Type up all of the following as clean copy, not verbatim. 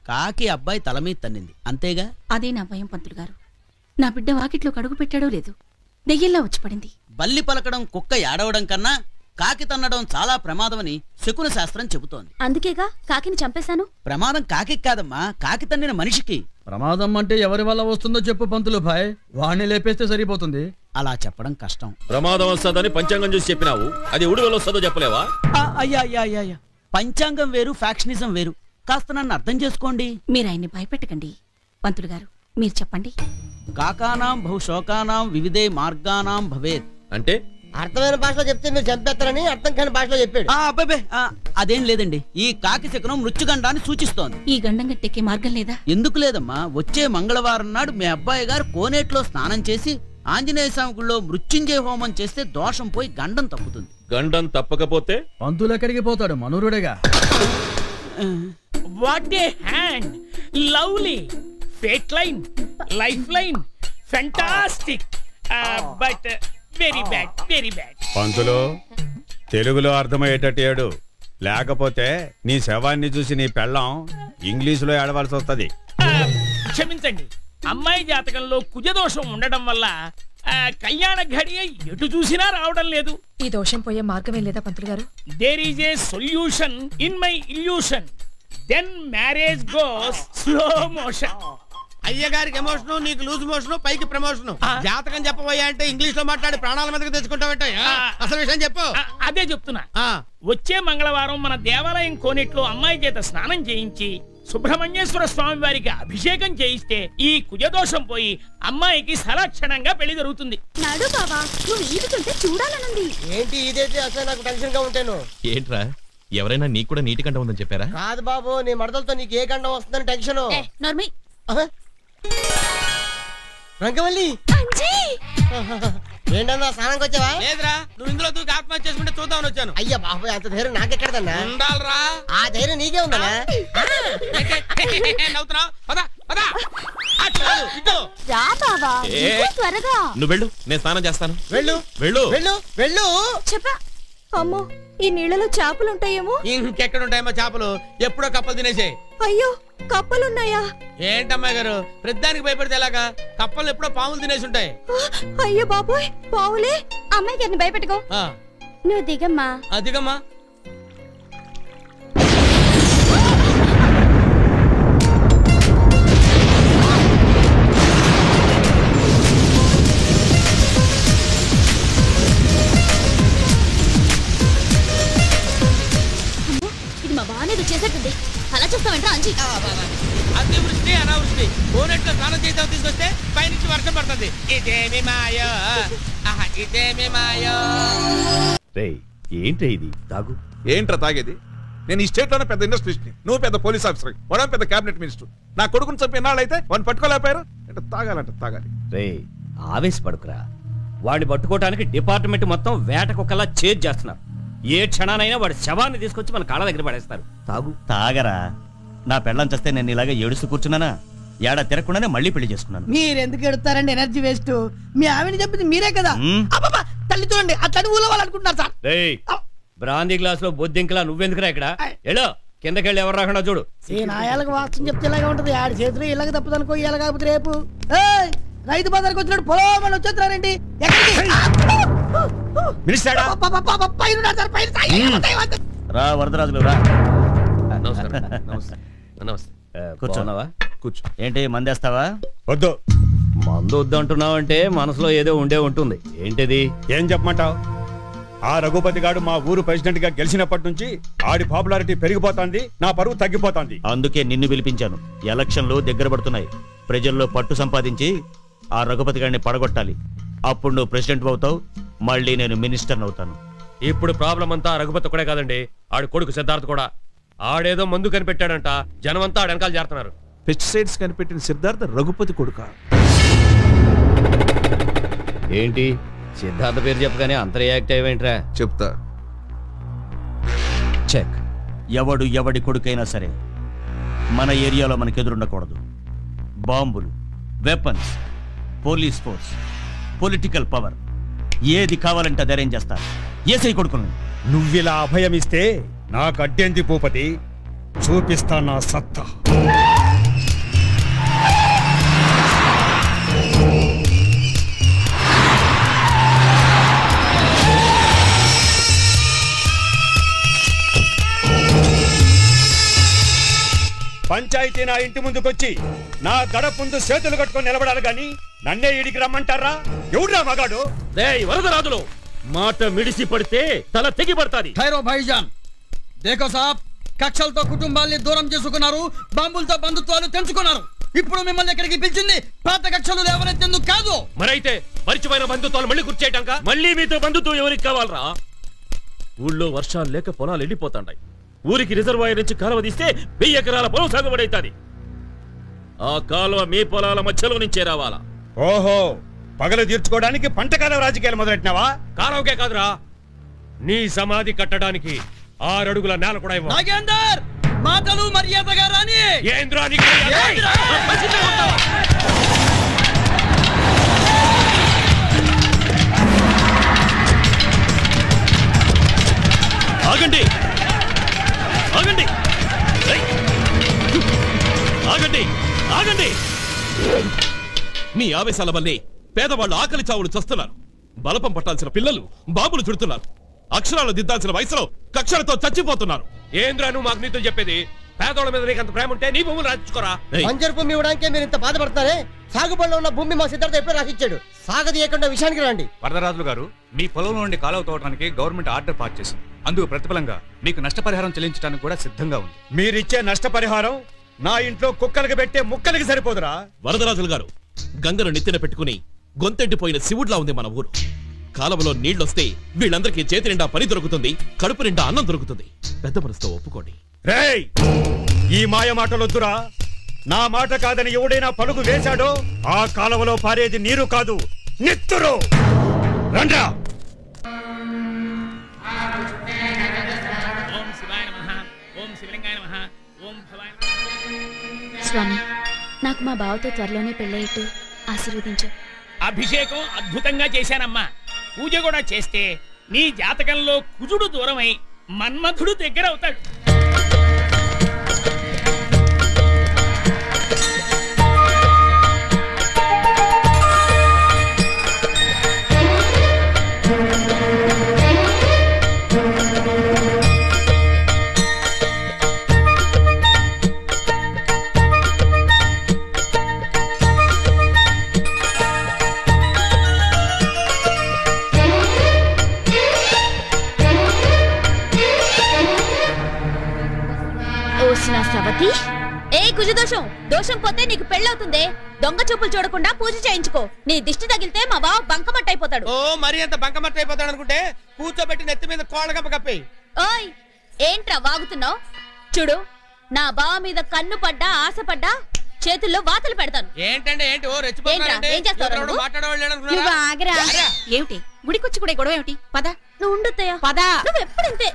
కాకి అబ్బాయి తల మీద తన్నింది అంతేగా. అదే నా భయం పంతులు గారు. నా బిడ్డ వాకిట్లో కడుగు పెట్టాడో లేదు, దెయ్యంలా వచ్చి పడింది. బల్లి పలకడం కుక్క ఏడవడం కన్నా కాకి తన్నడం చాలా ప్రమాదమని శకున శాస్త్రం చెబుతోంది. అందుకేగా కాకిని చంపేశాను. ప్రమాదం కాకి కాదమ్మా, కాకి తన్నిన మనిషికి. ప్రమాదం అంటే ఎవరి వల్ల వస్తుందో చెప్పు పంతులు భాయ్, వాణ్ణి లేపేస్తే సరిపోతుంది. అలా చెప్పడం కష్టం. ప్రమాదం వస్తుందని పంచాంగం చూసి చెప్పినావు, అది ఉడివెల వస్తుందో చెప్పలేవా? అయ్యా పంచాంగం వేరు, ఫ్యాక్షనిజం వేరు. కాస్త నన్ను అర్థం చేసుకోండి. మీరు ఆయన్ని భయపెట్టకండి. పంతులు గారు మీరు చెప్పండి. కాకానాం బహుశోకానాం వివిధే మార్గానాం భవేత్ అంటే అర్థమైన భాషలో చెప్తే మీరు చంపేస్తారని అర్థం కాని భాషలో చెప్పాడు. అబ్బాబే అదేం లేదండి. ఈ కాకి శకునం మృత్యుగండాన్ని సూచిస్తోంది. ఈ గండం గట్టెక్కే మార్గం లేదా? ఎందుకు లేదమ్మా, వచ్చే మంగళవారం నాడు మీ అబ్బాయి గారు కోనేట్లో స్నానం చేసి ఆంజనేయ స్వామి గుళ్ళో మృత్యుంజయ హోమం చేస్తే దోషం పోయి గండం తప్పుతుంది. గండం తప్పకపోతే పంతులు ఎక్కడికి పోతాడు, మనూరుడేగా. What a hand, lovely, fate line, life line, fantastic, but very bad, very bad. పంతులు తెలుగులో అర్థమయ్యేటట్టు ఏడు, లేకపోతే నీ శవాన్ని చూసి నీ పెళ్ళం ఇంగ్లీషులో ఏడవలసి వస్తుంది. క్షమించండి, అమ్మాయి జాతకంలో కుజదోషం ఉండడం వల్ల కళ్యాణ ఘడియ ఎటు చూసినా రావడం లేదు. ఈ దోషం పోయే మార్గమే లేదా పంతులు గారు? There is a solution in my illusion, then marriage goes slow motion. అయ్యగారికి ఎమోషన్, నీకు లూజ్ మోషన్, పైకి ప్రమోషన్. జాతకం చెప్పబోయా అంటే ఇంగ్లీష్ లో మాట్లాడి ప్రాణాల మీదకి తెచ్చుకుంటావంటే అసలు విషయం చెప్పు. అదే చెప్తున్నా. వచ్చే మంగళవారం మన దేవాలయం కోనేట్లో అమ్మాయి చేత స్నానం చేయించి సుబ్రహ్మణ్యేశ్వర స్వామి వారికి అభిషేకం చేయిస్తే ఈ కుజదోషం పోయి అమ్మాయికి సలక్షణంగా పెళ్లి జరుగుతుంది. నాడు బావా, నువ్వు ఈదుతుంటే చూడాలనుంది. ఏంటి ఇదైతే అసలు నాకు టెన్షన్ గా ఉంటాను. ఏంట్రా, ఎవరైనా నీకు కూడా నీటి గంట ఉందని చెప్పారా? కాదు బాబు, నీ మడతలతో నీకు ఏ గండం వస్తుందని టెన్షన్. నర్మి రంగవల్లి ఏంటన్నా స్నానంకి వచ్చావా? లేదురా, నువ్వు ఇందులో దూకి ఆత్మహత్య చేసుకుంటే చూద్దామని వచ్చాను. అయ్యా బాబు, అంత ధైర్యం నాకెక్కడదన్నా. ఉండాలరా, ఆ ధైర్యం నీకే ఉందన్నా. త్వరగా నువ్వు వెళ్ళు, నేను స్నానం చేస్తాను. వెళ్ళు వెళ్ళు వెళ్ళు వెళ్ళు. చెప్పా. అమ్మో, ఈ నీళ్ళలో చేపలుంటాయేమో. ఇంకెక్కడ ఉంటాయేమో చేపలు, ఎప్పుడో కప్పలు తినేసే. అయ్యో, కప్పలున్నాయా? ఏంటమ్మాయి గారు, ప్రతిదానికి భయపడితే ఎలాగా? కప్పలు ఎప్పుడో పాములు తినేసి ఉంటాయి. అయ్యో బాబోయ్, పావులే. అమ్మాయి గారిని భయపెట్టుకో. నువ్వు దిగమ్మా. దిగమ్మా. ఇది మా బానేది చేసేట్టుంది. అలా చూస్తావంటే అంజీ. అతివృష్టి అనావృష్టి, కోనేట్లో స్నానం చేద్దాం తీసుకొస్తే పైనుంచి వర్షం పడుతుంది. ఇదేమి మాయో, ఇదేమి మాయో. ఏంటి ఇది? తాగు. ఏంట్రా తాగేది? నేను ఈ స్టేట్ లోనే పెద్ద ఇండస్ట్రియలిస్ట్, నువ్వు పెద్ద పోలీస్ ఆఫీసర్, మనం పెద్ద క్యాబినెట్ మినిస్టర్. నా కొడుకుని చంపి ఎన్నాళ్ళైతే వాడిని పట్టుకోలేపారు. అంటే తాగాలంటే తాగాలి. ఆవేశపడుకురా, వాడిని పట్టుకోవడానికి డిపార్ట్మెంట్ మొత్తం వేట కుక్కలా చేజ్ చేస్తున్నారు. ఏ క్షణానైనా వాడి శవాన్ని తీసుకొచ్చి మన కాళ్ళ దగ్గర పడేస్తారు. తాగు. తాగరా, నా పెళ్ళం చేస్తే నేను ఇలాగే ఏడుస్తూ కూర్చున్నానా? ఏడా తిరగకుండానే మళ్ళీ పెళ్లి చేసుకున్నాను. మీరెందుకు ఎడుతారండి? Energy waste. మీ ఆవిని చెప్పింది మీరే కదా. తల్లి చూడండి, అట్లా ఊళ్ళో వాళ్ళు అనుకుంటున్నారు సార్. బ్రాందీ గ్లాస్ లో బొద్దింకలా నువ్వెందుకురా ఇక్కడ? ఎలో కిందకెళ్ళి ఎవరు రాకుండా చూడు. ఈ నాయాలకు వాస్తవం చెప్తే ఇలాగే ఉంటది. ఆడి చేతులు ఇలాగ తప్పదనుకో, ఇలా కాకపోతే రేపు రైతు బజార్కి వచ్చినట్టు పొలం వచ్చేస్తున్నారండి. రా వరదరాజులు రా. కూర్చోన్నావా? కూర్చో. ఏంటి మందేస్తావా? వద్దు. మందు వద్దు అంటున్నావంటే మనసులో ఏదో ఉండే ఉంటుంది. ఏంటిది? ఏం చెప్పమంటావు? ఆ రఘుపతి గాడు మా ఊరు ప్రెసిడెంట్ గా గెలిచినప్పటి నుంచి ఆడి పాపులారిటీ పెరిగిపోతుంది, నా పరువు తగ్గిపోతుంది. అందుకే నిన్ను పిలిపించాను. ఎలక్షన్లు దగ్గర పడుతున్నాయి. ప్రజల్లో పట్టు సంపాదించి ఆ రఘుపతి గారిని పడగొట్టాలి. అప్పుడు నువ్వు ప్రెసిడెంట్ అవుతావు, మళ్ళీ నేను మినిస్టర్ అవుతాను. ఇప్పుడు ప్రాబ్లం అంతా రఘుపతి కూడా కాదండి, ఆడి కొడుకు సిద్ధార్థ్ కూడా. ఆడేదో మందు కనిపెట్టాడంట, జనమంతా ఆడ వెనకాల చేరుతున్నారు. పెస్టిసైడ్స్ కనిపెట్టిన సిద్ధార్థ రఘుపతి కొడుక. ఏంటి సిద్ధార్థ పేరు చెప్పగానే అంత రియాక్ట్ అయ్యేంట్రా? చెప్తా. చెక్. ఎవడి కొడుకైనా సరే మన ఏరియాలో మనకు ఎదురుండకూడదు. బాంబులు, weapons, police force, political power, ఏది కావాలంటే అది అరేంజ్ చేస్తారు. ఏసై కొడుకును. నువ్విలా అభయమిస్తే నాకు అడ్డేంది భూపతి? చూపిస్తా నా సత్తా. పంచాయతీ నా ఇంటి ముందుకొచ్చి నా గడప ముందు చేతులు కట్టుకొని నిలబడాలి గాని నన్నే ఇడికి రమ్మంటారా? ఎవడ్రా మగాడు? వరదరాజులు మాట మిడిసి పడితే తల తెగి పడతాది. ఖైరో భాయిజాన్, దేఖో సాబ్, కక్షలతో కుటుంబాల్ని దూరం చేసుకున్నారు, బాంబులతో బంధుత్వాలు తెంచుకున్నారు. ఇప్పుడు మిమ్మల్ని ఎక్కడికి పిలిచింది పాత కక్షలు లేవనెత్తేందుకు కాదు. మరైతే మరిచిపోయిన బంధుత్వాలు మళ్ళీ గుర్చేయటాక మళ్ళీ మీతో బంధుత్వం ఎవరికి కావాలరా? ఊళ్ళో వర్షాలు లేక పొలాలు ఎండిపోతాండాయి. ఊరికి రిజర్వాయర్ నుంచి కాలువ తీస్తే 1000 ఎకరాల పొలం సాగుబడైతాది. ఆ కాలువ మీ పొలాల మధ్యలో నుంచే రావాలా? ఓహో, పగలు తీర్చుకోవడానికి పంటకాలం రాజకీయాలు మొదలెట్టినావా? కాలువకే కాదురా, నీ సమాధి కట్టడానికి 6 అడుగుల నేల కూడా ఇవ్వ. నాగేందర్, మాటలు మర్యాదగా రాని. ఏంద్రా నీకు మర్యాద? ఆగండి, ఆగండి, ఆగండి, ఆగండి. మీ ఆవేశాల వల్లే పేదవాళ్ళు ఆకలి చావులు చస్తున్నారు. బలపం పట్టాల్సిన పిల్లలు బాబులు చుడుతున్నారు. అక్షరాలు దిద్దాల్సిన వయసులో కక్షలతో చచ్చిపోతున్నారు. ఏంద్రా నువ్వు మాకు నీతులు చెప్పేది? పేదవాళ్ళ మీద నీకు అంత ప్రేమ ఉంటే నీ భూములు రాయించుకోరా. పంజర్ భూమి ఇవ్వడానికి మీరు ఇంత బాధపడతారే? సాగుబడిలో ఉన్న భూమి మా సిద్ధార్థ ఎప్పుడో రాసిచ్చాడు. సాగదీయకుండా విషయానికి రండి. వరదరాజులు గారు, మీ పొలంలో నుండి కాలువ తోవడానికి గవర్నమెంట్ ఆర్డర్ పాస్ చేసింది. అందుకు ప్రతిఫలంగా మీకు నష్టపరిహారం చెల్లించడానికి కూడా సిద్ధంగా ఉంది. మీరిచ్చే నష్టపరిహారం నా ఇంట్లో కుక్కలకి పెట్టే ముక్కలకి సరిపోదురా? వరదరాజులు గారు, గంగను నెత్తిన పెట్టుకుని గొంతెండిపోయిన శివుడ్లా ఉంది మన ఊరు. కాలంలో నీళ్లొస్తే వీళ్ళందరికీ చేతి నిండా పని దొరుకుతుంది, కడుపు నిండా అన్నం దొరుకుతుంది. పెద్ద మనసుతో ఒప్పుకోండి. రేయ్, ఈ మాయ మాటలొద్దురా. నా మాట కాదని ఎవడైనా పలుగు వేశాడో ఆ కాలువలో పారేది నీరు కాదు, నెత్తురు. రండ్రా. ఓం శివాయ నమః, ఓం శివలింగాయ నమః, ఓం భవాయ నమః. స్వామి, నాకు మా బావతో త్వరలోనే పెళ్ళయ్యేట్టు ఆశీర్వదించు. అభిషేకం అద్భుతంగా చేశానమ్మా. పూజ కూడా చేస్తే నీ జాతకంలో కుజుడు దూరమై మన్మధుడు దగ్గర అవుతాడు. సవతి, ఏ కుజదోషం దోషం పోతే నీకు పెళ్ళవుతుంది. దొంగ చూపులు చూడకుండా పూజ చేయించుకో. నీ దిష్టి తగిలితే మా బావ బంకమట్ట అయిపోతాడు. ఓ, మరి అంత బంకమట్ట అయిపోతాడు అనుకుంటే కూర్చోబెట్టి నెత్తి మీద కోళ్ళగప్ప కప్పి. ఓయ్, ఏంట్రా వాగుతున్నావు? చూడు, నా బావ మీద కన్ను పడ్డా ఆశపడ్డా చేతుల్లో వాతలు పెడతాను. ఏంటంటే ఏంటి? ఓ రెచ్చిపోతున్నారంటే నువ్వు ఆగరా. ఏమిటి గుడికొచ్చి కూడా గొడవ ఏమిటి? పద. నువ్వు ఉండుతాయా? పద. నువ్వు ఎప్పుడు ఇంతే.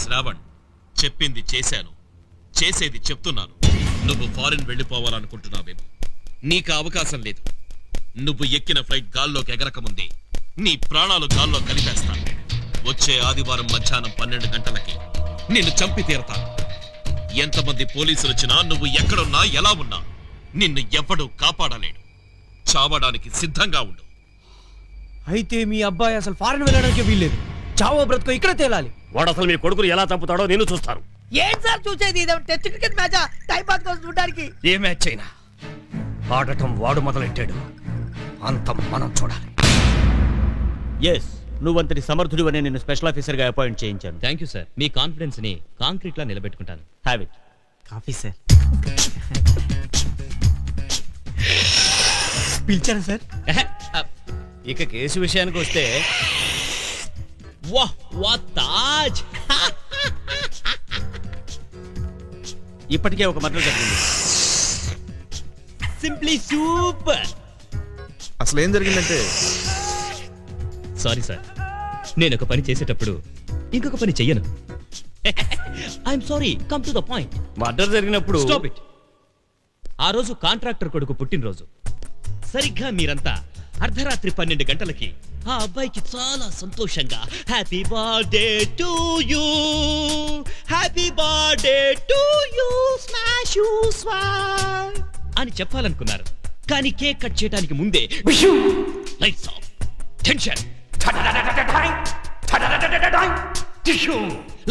శ్రావణ్, చెప్పింది చేశాను, చేసేది చెప్తున్నాను. నువ్వు ఫారిన్ వెళ్ళిపోవాలనుకుంటున్నావేమో. నీకు అవకాశం లేదు. నువ్వు ఎక్కిన ఫ్లైట్ గాల్లోకి ఎగరకముందే నీ ప్రాణాలు గాల్లో కలిపేస్తాను. వచ్చే ఆదివారం మధ్యాహ్నం 12 గంటలకి నిన్ను చంపి తీరతాను. ఎంతమంది పోలీసులు వచ్చినా, నువ్వు ఎక్కడున్నా ఎలా ఉన్నా నిన్ను ఎవ్వడూ కాపాడలేడు. చావడానికి సిద్ధంగా ఉండు. అయితే మీ అబ్బాయి అసలు ఫారెన్ వెళ్ళడానికి వీల్లేదు. చావో బ్రతుకో ఇక్కడ తేలాలి. వాడు అసలు మీ కొడుకుని ఎలా చంపుతాడో నేను చూస్తాను. ఏం సార్ చూసేది? Test cricket match time pass కోసం చూడడానికి. ఏ మ్యాచ్ అయినా ఆడటం వాడు మొదలెట్టాడు, అంతం మనం చూడాలి. ఎస్, నువ్వంతటి సమర్థుడివనే నేను స్పెషల్ ఆఫీసర్ గా అపాయింట్ చేయించాను. Thank you sir. మీ కాన్ఫిడెన్స్ ని కాంక్రీట్ లా నిలబెట్టుకుంటాను. Have it. Coffee sir. పిలిచారా సార్? ఇక కేసు విషయానికి వస్తే వాహ్ వాట్ తాజ్. ఇప్పటికే ఒక మర్డర్ జరిగింది. Simply super. అసలు ఏం జరిగిందంటే, సారీ సార్, నేను ఒక పని చేసేటప్పుడు ఇంకొక పని చెయ్యను. I'm sorry, come to the point. Murder జరిగినప్పుడు స్టాప్ ఇట్. ఆ రోజు కాంట్రాక్టర్ కొడుకు పుట్టినరోజు. సరిగ్గా మీరంతా అర్ధరాత్రి 12 గంటలకి ఆ అబ్బాయికి చాలా సంతోషంగా happy birthday to you, happy birthday to you, smash you smash అని చెప్పాలనుకున్నారు. కానీ కేక్ కట్ చేయడానికి ముందే lights off, tension,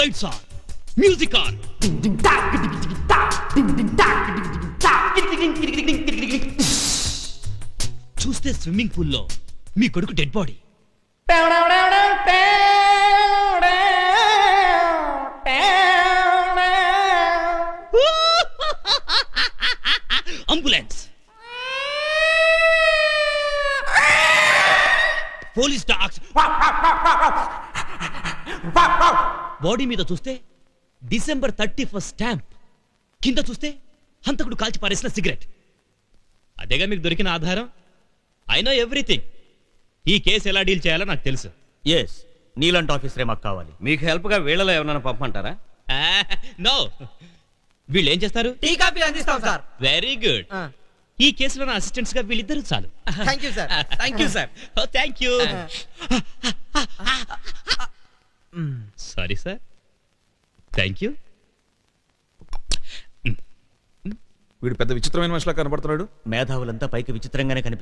lights on, music on. చూస్తే స్విమ్మింగ్ పూల్లో మీ కొడుకు dead body. Ambulance, police dogs. Body మీద చూస్తే డిసెంబర్ 31 స్టాంప్, కింద చూస్తే హంతకుడు కాల్చి పారేసిన సిగరెట్. అదేగా మీకు దొరికిన ఆధారం. I know everything. ఈ కేసు ఎలా డీల్ చేయాలో నాకు తెలుసు. ఎస్, నీలాంటి ఆఫీసరే మాకు కావాలి. మీకు హెల్ప్ గా వీళ్ళలో ఎవరైనా పంపమంటారా? నో. వీళ్ళు ఏం చేస్తారు? టీ కాఫీ అందిస్తాం సార్. Very good. ఈ కేసులో నా అసిస్టెంట్స్ గా వీళ్ళిద్దరు చాలు. Thank you sir. Thank you sir. Thank you. Sorry sir. Thank you. వీడు పెద్ద విచిత్రమైన మనిషిలా కనబడుతున్నాడు. మేధావులంతా పైకి విచిత్రంగానే కనిపి